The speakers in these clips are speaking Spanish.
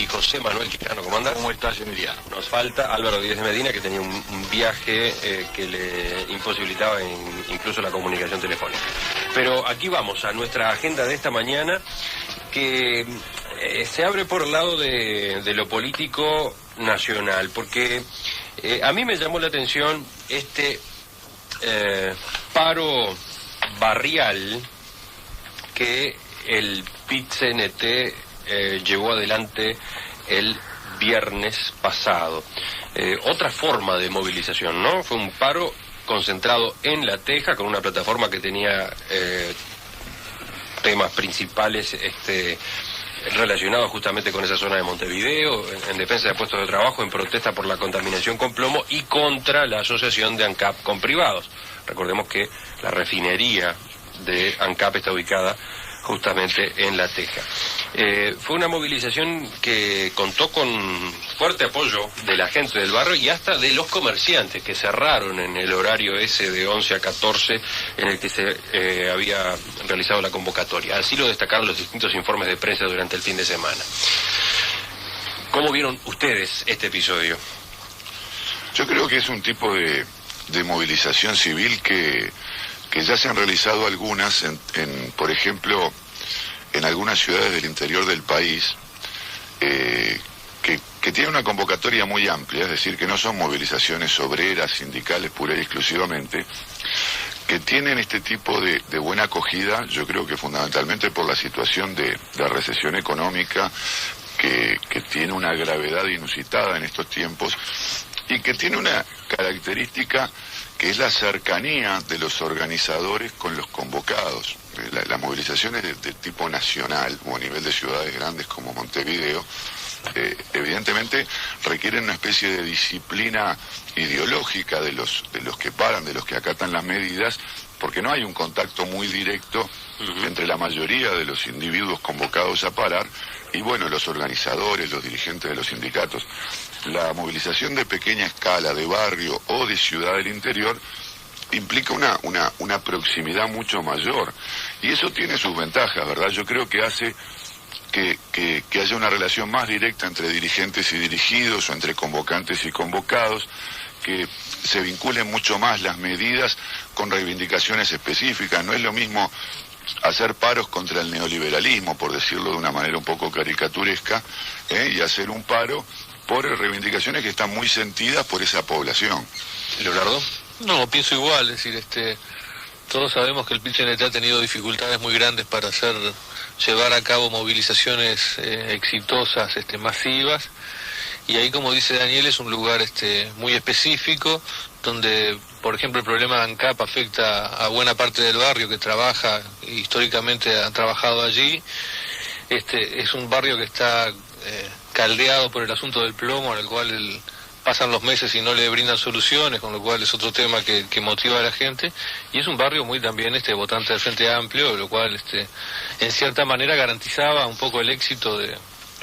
y José Manuel Quijano. ¿Cómo andás? ¿Cómo estás, Emiliano? Nos falta Álvaro Díez de Medina, que tenía un viaje que le imposibilitaba incluso la comunicación telefónica. Pero aquí vamos a nuestra agenda de esta mañana, que se abre por el lado de lo político nacional, porque a mí me llamó la atención este paro barrial que el PIT-CNT llevó adelante el viernes pasado. Otra forma de movilización, ¿no? Fue un paro concentrado en La Teja, con una plataforma que tenía temas principales relacionados justamente con esa zona de Montevideo, en defensa de puestos de trabajo, en protesta por la contaminación con plomo y contra la asociación de ANCAP con privados. Recordemos que la refinería de ANCAP está ubicada justamente en La Teja. Fue una movilización que contó con fuerte apoyo de la gente del barrio y hasta de los comerciantes, que cerraron en el horario ese de 11 a 14 en el que se había realizado la convocatoria. Así lo destacaron los distintos informes de prensa durante el fin de semana. ¿Cómo vieron ustedes este episodio? Yo creo que es un tipo de movilización civil que ya se han realizado algunas, por ejemplo, en algunas ciudades del interior del país, que tienen una convocatoria muy amplia, es decir, que no son movilizaciones obreras, sindicales, pura y exclusivamente, que tienen este tipo de buena acogida, yo creo que fundamentalmente por la situación de recesión económica, que tiene una gravedad inusitada en estos tiempos, y que tiene una característica que es la cercanía de los organizadores con los convocados. Las movilizaciones de tipo nacional o a nivel de ciudades grandes como Montevideo, evidentemente requieren una especie de disciplina ideológica de los que paran, de los que acatan las medidas, porque no hay un contacto muy directo entre la mayoría de los individuos convocados a parar y, bueno, los organizadores, los dirigentes de los sindicatos. La movilización de pequeña escala, de barrio o de ciudad del interior, implica una proximidad mucho mayor. Y eso tiene sus ventajas, ¿verdad? Yo creo que hace que haya una relación más directa entre dirigentes y dirigidos, o entre convocantes y convocados, que se vinculen mucho más las medidas con reivindicaciones específicas. No es lo mismo hacer paros contra el neoliberalismo, por decirlo de una manera un poco caricaturesca, y hacer un paro por reivindicaciones que están muy sentidas por esa población. ¿Leonardo? No, pienso igual, es decir, todos sabemos que el PIT-CNT ha tenido dificultades muy grandes para llevar a cabo movilizaciones exitosas, masivas, y ahí, como dice Daniel, es un lugar muy específico, donde, por ejemplo, el problema de ANCAP afecta a buena parte del barrio que trabaja, históricamente ha trabajado allí. Es un barrio que está caldeado por el asunto del plomo, al cual pasan los meses y no le brindan soluciones, con lo cual es otro tema que motiva a la gente, y es un barrio muy también votante del Frente Amplio, lo cual en cierta manera garantizaba un poco el éxito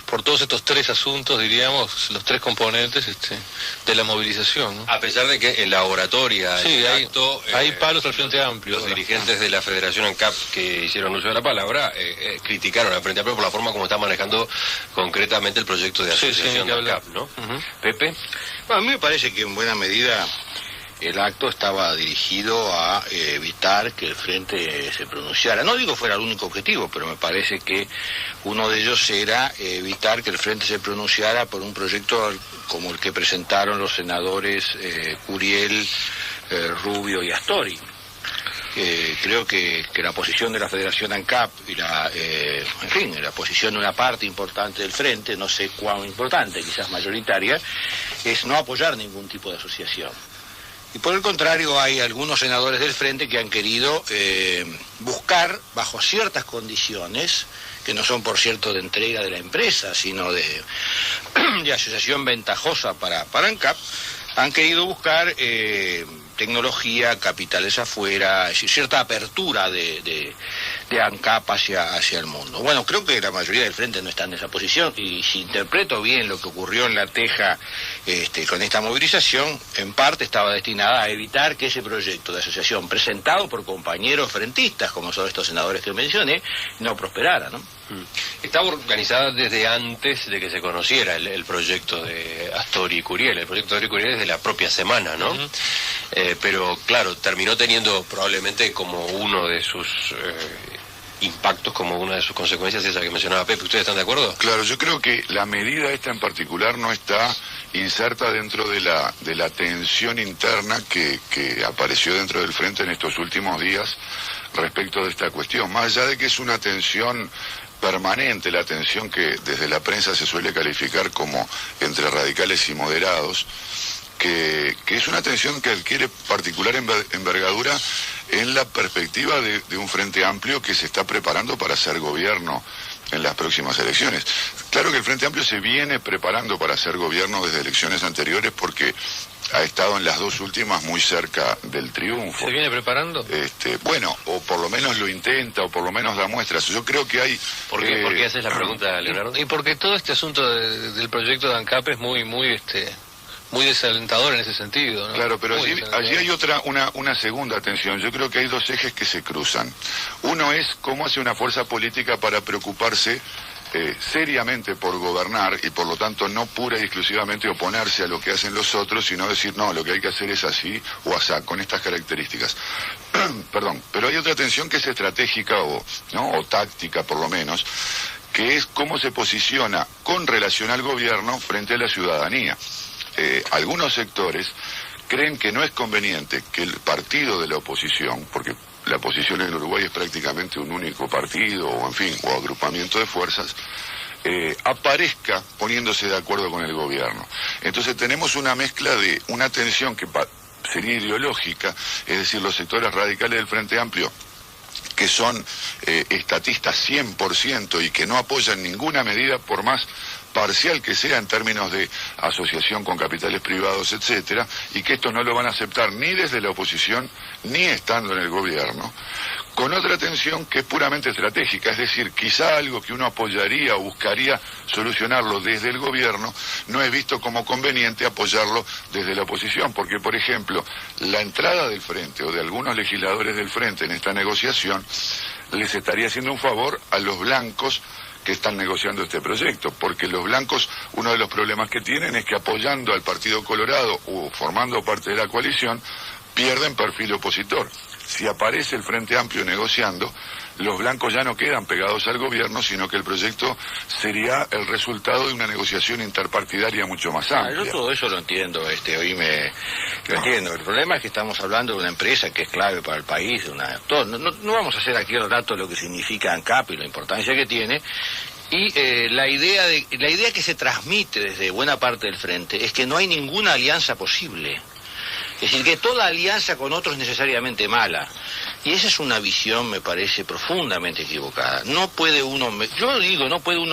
por todos estos tres asuntos, diríamos, los tres componentes de la movilización, ¿no? A pesar de que en la oratoria, sí, hay palos al Frente Amplio. Los dirigentes de la Federación ANCAP que hicieron uso de la palabra criticaron al Frente Amplio por la forma como está manejando concretamente el proyecto de asociación de ANCAP, ¿no? Pepe. Bueno, a mí me parece que en buena medida el acto estaba dirigido a evitar que el Frente se pronunciara. No digo fuera el único objetivo, pero me parece que uno de ellos era evitar que el Frente se pronunciara por un proyecto como el que presentaron los senadores Curiel, Rubio y Astori. Creo que la posición de la Federación ANCAP y la posición de una parte importante del Frente, no sé cuán importante, quizás mayoritaria, es no apoyar ningún tipo de asociación. Y por el contrario, hay algunos senadores del Frente que han querido buscar, bajo ciertas condiciones, que no son, por cierto, de entrega de la empresa, sino de asociación ventajosa para ANCAP, han querido buscar tecnología, capitales afuera, es decir, cierta apertura de ANCAP hacia el mundo. Bueno, creo que la mayoría del Frente no está en esa posición, y si interpreto bien lo que ocurrió en La Teja con esta movilización, en parte estaba destinada a evitar que ese proyecto de asociación presentado por compañeros frentistas, como son estos senadores que mencioné, no prosperara, ¿no? Estaba organizada desde antes de que se conociera el proyecto de Astori y Curiel. El proyecto de Astori y Curiel es de la propia semana, ¿no? Pero claro, terminó teniendo probablemente como uno de sus impactos, como una de sus consecuencias, esa que mencionaba Pepe. ¿Ustedes están de acuerdo? Claro, yo creo que la medida esta en particular no está inserta dentro de la tensión interna que apareció dentro del Frente en estos últimos días respecto de esta cuestión. Más allá de que es una tensión permanente, la tensión que desde la prensa se suele calificar como entre radicales y moderados, que es una tensión que adquiere particular envergadura en la perspectiva de un Frente Amplio que se está preparando para ser gobierno en las próximas elecciones. Claro que el Frente Amplio se viene preparando para ser gobierno desde elecciones anteriores porque ha estado en las dos últimas muy cerca del triunfo. ¿Se viene preparando? Bueno, o por lo menos lo intenta, o por lo menos da muestras. Yo creo que hay... ¿Por qué haces la pregunta, Leonardo? Y porque todo este asunto del proyecto de ANCAP es muy desalentador en ese sentido, ¿no? Claro, pero allí hay una segunda tensión. Yo creo que hay dos ejes que se cruzan. Uno es cómo hace una fuerza política para preocuparse seriamente por gobernar y por lo tanto no pura y exclusivamente oponerse a lo que hacen los otros, sino decir, no, lo que hay que hacer es así o asá, con estas características. Perdón, pero hay otra tensión que es estratégica o táctica por lo menos, que es cómo se posiciona con relación al gobierno frente a la ciudadanía. Algunos sectores creen que no es conveniente que el partido de la oposición, porque la oposición en Uruguay es prácticamente un único partido, o en fin, o agrupamiento de fuerzas, aparezca poniéndose de acuerdo con el gobierno. Entonces tenemos una mezcla de una tensión que sería ideológica, es decir, los sectores radicales del Frente Amplio, que son estatistas 100% y que no apoyan ninguna medida por más parcial que sea en términos de asociación con capitales privados, etcétera, y que esto no lo van a aceptar ni desde la oposición ni estando en el gobierno, con otra tensión que es puramente estratégica, es decir, quizá algo que uno apoyaría o buscaría solucionarlo desde el gobierno no es visto como conveniente apoyarlo desde la oposición, porque por ejemplo la entrada del Frente o de algunos legisladores del Frente en esta negociación les estaría haciendo un favor a los blancos que están negociando este proyecto, porque los blancos, uno de los problemas que tienen es que apoyando al Partido Colorado o formando parte de la coalición, pierden perfil opositor. Si aparece el Frente Amplio negociando, los blancos ya no quedan pegados al gobierno, sino que el proyecto sería el resultado de una negociación interpartidaria mucho más amplia. Yo todo eso lo entiendo, lo entiendo. El problema es que estamos hablando de una empresa que es clave para el país, no vamos a hacer aquí el dato de lo que significa ANCAP y la importancia que tiene. Y la idea que se transmite desde buena parte del Frente es que no hay ninguna alianza posible. Es decir, que toda alianza con otros es necesariamente mala. Y esa es una visión, me parece, profundamente equivocada. No puede uno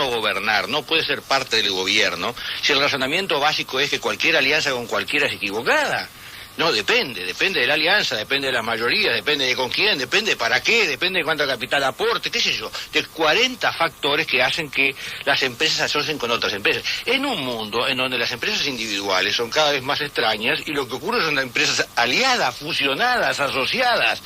gobernar, no puede ser parte del gobierno, si el razonamiento básico es que cualquier alianza con cualquiera es equivocada. No, depende de la alianza, depende de las mayorías, depende de con quién, depende de para qué, depende de cuánto capital aporte, qué sé yo, de 40 factores que hacen que las empresas se asocien con otras empresas. En un mundo en donde las empresas individuales son cada vez más extrañas y lo que ocurre son empresas aliadas, fusionadas, asociadas,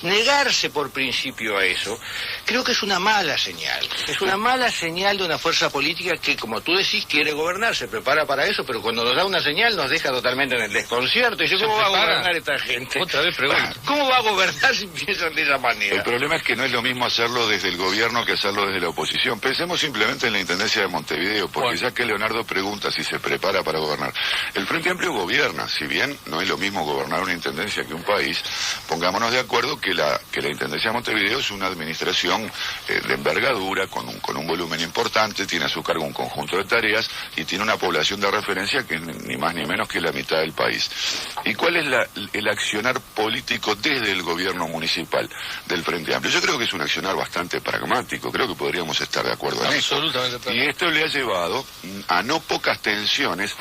negarse por principio a eso, creo que es una mala señal. Es una mala señal de una fuerza política que, como tú decís, quiere gobernar, se prepara para eso, pero cuando nos da una señal nos deja totalmente en el desconcierto. Y yo, ¿cómo va a gobernar esta gente? Otra vez pregunto. ¿Cómo va a gobernar si piensan de esa manera? El problema es que no es lo mismo hacerlo desde el gobierno que hacerlo desde la oposición. Pensemos simplemente en la Intendencia de Montevideo, porque ya que Leonardo pregunta si se prepara para gobernar, el Frente Amplio gobierna, si bien no es lo mismo gobernar una intendencia que un país, pongámonos de acuerdo que la Intendencia de Montevideo es una administración de envergadura, con un volumen importante, tiene a su cargo un conjunto de tareas y tiene una población de referencia que es ni más ni menos que la mitad del país. ¿Y cuál es el accionar político desde el gobierno municipal del Frente Amplio? Yo creo que es un accionar bastante pragmático, creo que podríamos estar de acuerdo en eso. Y esto le ha llevado a no pocas tensiones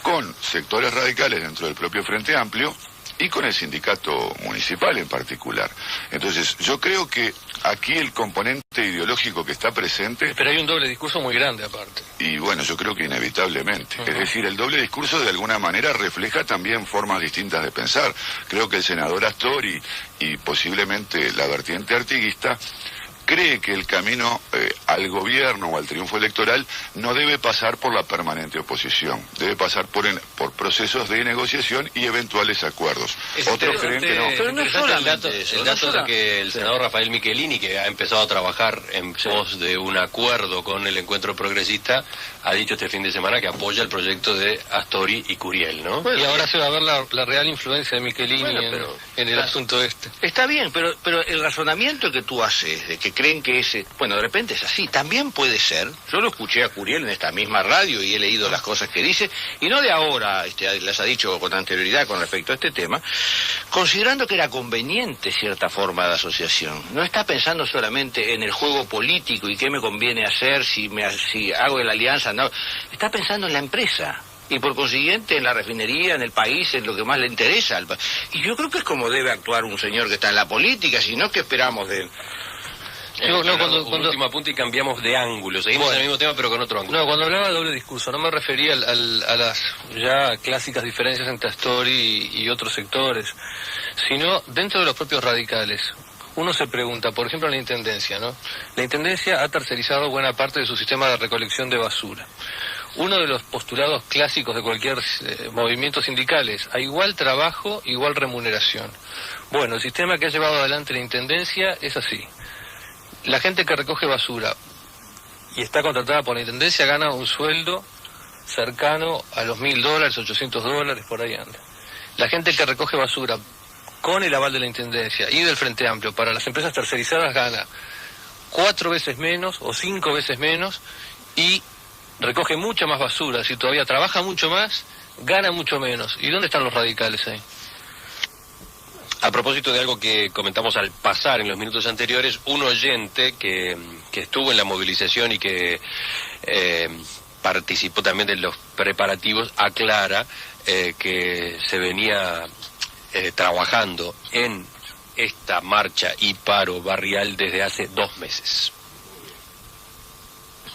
con sectores radicales dentro del propio Frente Amplio y con el sindicato municipal en particular. Entonces, yo creo que aquí el componente ideológico que está presente... Pero hay un doble discurso muy grande aparte. Y bueno, yo creo que inevitablemente. Es decir, el doble discurso de alguna manera refleja también formas distintas de pensar. Creo que el senador Astori y posiblemente la vertiente artiguista cree que el camino al gobierno o al triunfo electoral no debe pasar por la permanente oposición, debe pasar por procesos de negociación y eventuales acuerdos. Otros creen que no. Pero no es solamente el dato de que el senador Rafael Michelini, que ha empezado a trabajar en pos de un acuerdo con el Encuentro Progresista, ha dicho este fin de semana que apoya el proyecto de Astori y Curiel, ¿no? Bueno, y ahora se va a ver la real influencia de Michelini en el asunto este. Está bien, pero el razonamiento que tú haces, de que creen que ese... Bueno, de repente es así, también puede ser. Yo lo escuché a Curiel en esta misma radio y he leído las cosas que dice, y no de ahora, las ha dicho con anterioridad con respecto a este tema, considerando que era conveniente cierta forma de asociación. No está pensando solamente en el juego político y qué me conviene hacer si hago la alianza, no. Está pensando en la empresa. Y por consiguiente en la refinería, en el país, en lo que más le interesa. Y yo creo que es como debe actuar un señor que está en la política, si no, ¿qué esperamos de él? Cuando último apunte y cambiamos de ángulo. Seguimos en el mismo tema, pero con otro ángulo. No, cuando hablaba de doble discurso, no me refería a las ya clásicas diferencias entre Astori y otros sectores, sino dentro de los propios radicales. Uno se pregunta, por ejemplo, en la Intendencia, ¿no? La Intendencia ha tercerizado buena parte de su sistema de recolección de basura. Uno de los postulados clásicos de cualquier movimiento sindical es a igual trabajo, igual remuneración. Bueno, el sistema que ha llevado adelante la Intendencia es así. La gente que recoge basura y está contratada por la Intendencia gana un sueldo cercano a los $1.000, $800, por ahí anda. La gente que recoge basura con el aval de la Intendencia y del Frente Amplio para las empresas tercerizadas gana 4 veces menos o 5 veces menos y recoge mucha más basura, si todavía trabaja mucho más, gana mucho menos. ¿Y dónde están los radicales ahí? A propósito de algo que comentamos al pasar en los minutos anteriores, un oyente que estuvo en la movilización y que participó también de los preparativos, aclara que se venía trabajando en esta marcha y paro barrial desde hace 2 meses.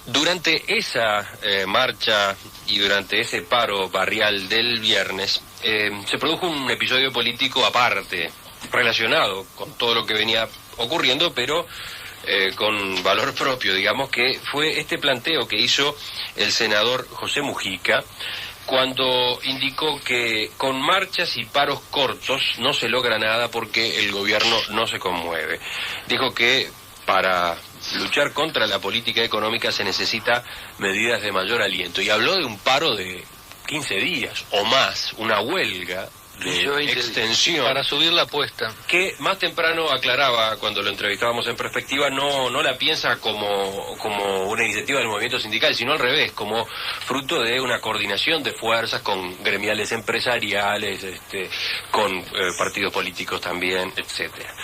Durante esa marcha y durante ese paro barrial del viernes, se produjo un episodio político aparte, relacionado con todo lo que venía ocurriendo, pero con valor propio, digamos, que fue este planteo que hizo el senador José Mujica, cuando indicó que con marchas y paros cortos no se logra nada porque el gobierno no se conmueve. Dijo que para luchar contra la política económica se necesita medidas de mayor aliento. Y habló de un paro de 15 días o más, una huelga de extensión. Para subir la apuesta. Que más temprano aclaraba, cuando lo entrevistábamos en Perspectiva, no la piensa como una iniciativa del movimiento sindical, sino al revés, como fruto de una coordinación de fuerzas con gremiales empresariales, con partidos políticos también, etcétera.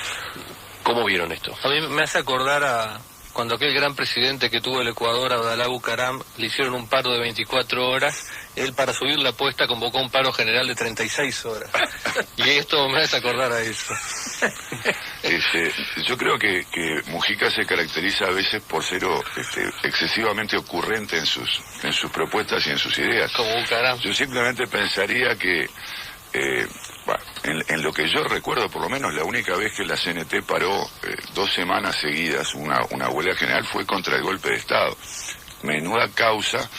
¿Cómo vieron esto? A mí me hace acordar a cuando aquel gran presidente que tuvo el Ecuador, Abdalá Bucaram, le hicieron un paro de 24 horas, él para subir la apuesta convocó un paro general de 36 horas. Y esto me hace acordar a eso. Yo creo que Mujica se caracteriza a veces por ser excesivamente ocurrente en sus propuestas y en sus ideas. Como Bucaram. Yo simplemente pensaría que en lo que yo recuerdo, por lo menos la única vez que la CNT paró 2 semanas seguidas una huelga general fue contra el golpe de Estado. Menuda causa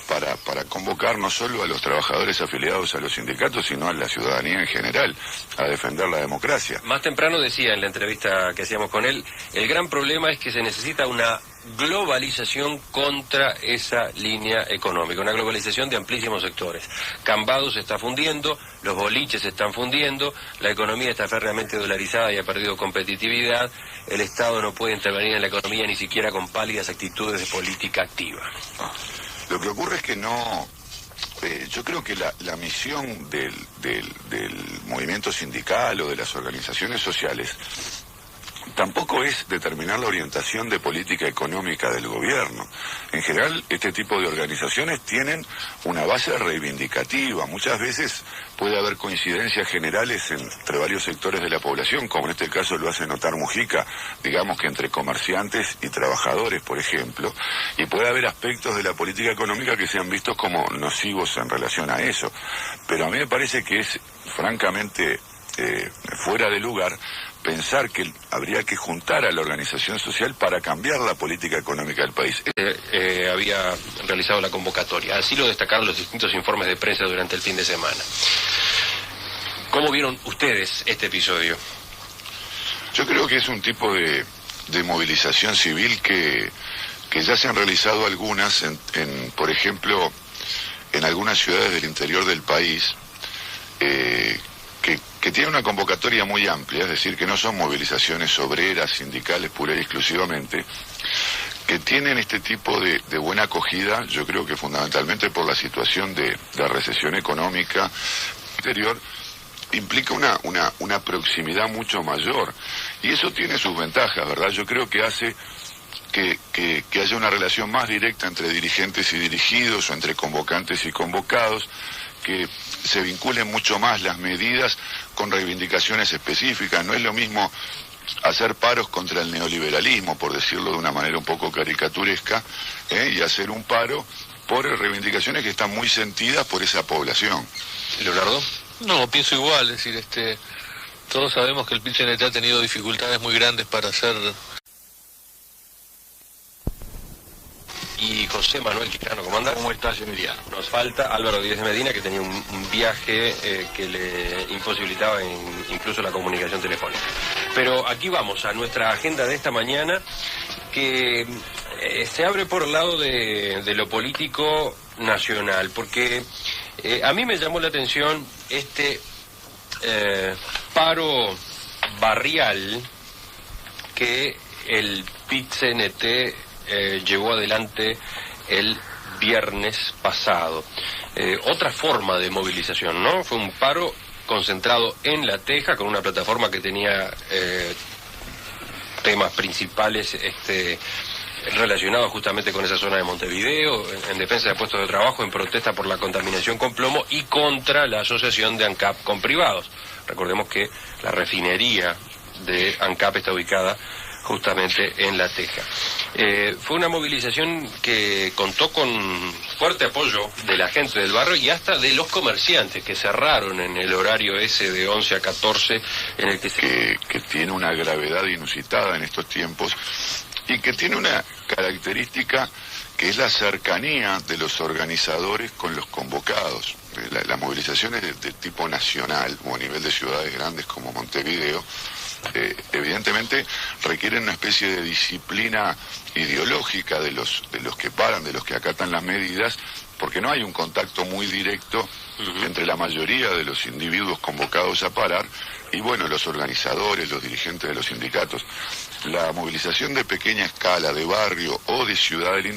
para convocar no solo a los trabajadores afiliados a los sindicatos, sino a la ciudadanía en general, a defender la democracia. Más temprano decía en la entrevista que hacíamos con él, el gran problema es que se necesita una globalización contra esa línea económica, una globalización de amplísimos sectores. Cambado se está fundiendo, los boliches se están fundiendo, la economía está férreamente dolarizada y ha perdido competitividad, el Estado no puede intervenir en la economía ni siquiera con pálidas actitudes de política activa. Lo que ocurre es que no... yo creo que la misión del movimiento sindical o de las organizaciones sociales tampoco es determinar la orientación de política económica del gobierno. En general, este tipo de organizaciones tienen una base reivindicativa. Muchas veces puede haber coincidencias generales entre varios sectores de la población, como en este caso lo hace notar Mujica, digamos que entre comerciantes y trabajadores, por ejemplo, y puede haber aspectos de la política económica que sean vistos como nocivos en relación a eso. Pero a mí me parece que es francamente fuera de lugar pensar que habría que juntar a la organización social para cambiar la política económica del país. Había realizado la convocatoria. Así lo destacaron los distintos informes de prensa durante el fin de semana. ¿Cómo vieron ustedes este episodio? Yo creo que es un tipo de movilización civil que ya se han realizado algunas, por ejemplo, en algunas ciudades del interior del país, que tiene una convocatoria muy amplia, es decir, que no son movilizaciones obreras, sindicales, pura y exclusivamente, que tienen este tipo de buena acogida, yo creo que fundamentalmente por la situación de recesión económica interior, implica una proximidad mucho mayor, y eso tiene sus ventajas, ¿verdad? Yo creo que hace que haya una relación más directa entre dirigentes y dirigidos, o entre convocantes y convocados, que se vinculen mucho más las medidas con reivindicaciones específicas. No es lo mismo hacer paros contra el neoliberalismo, por decirlo de una manera un poco caricaturesca, y hacer un paro por reivindicaciones que están muy sentidas por esa población. ¿Leonardo? No, pienso igual, es decir, todos sabemos que el PIT-CNT ha tenido dificultades muy grandes para hacer. Y José Manuel Quijano, ¿cómo anda? ¿Cómo estás, Emiliano? Nos falta Álvaro Díez de Medina, que tenía un viaje que le imposibilitaba incluso la comunicación telefónica. Pero aquí vamos a nuestra agenda de esta mañana, que se abre por el lado de lo político nacional, porque a mí me llamó la atención este paro barrial que el PIT-CNT llevó adelante el viernes pasado. Otra forma de movilización, ¿no? Fue un paro concentrado en La Teja, con una plataforma que tenía temas principales relacionados justamente con esa zona de Montevideo, en defensa de puestos de trabajo, en protesta por la contaminación con plomo y contra la asociación de ANCAP con privados. Recordemos que la refinería de ANCAP está ubicada justamente en La Teja. Fue una movilización que contó con fuerte apoyo de la gente del barrio y hasta de los comerciantes que cerraron en el horario ese de 11 a 14 en el que tiene una gravedad inusitada en estos tiempos y que tiene una característica que es la cercanía de los organizadores con los convocados. Las movilizaciones de tipo nacional o a nivel de ciudades grandes como Montevideo evidentemente requieren una especie de disciplina ideológica de los que paran, de los que acatan las medidas, porque no hay un contacto muy directo entre la mayoría de los individuos convocados a parar y bueno, los organizadores, los dirigentes de los sindicatos. La movilización de pequeña escala, de barrio o de ciudad del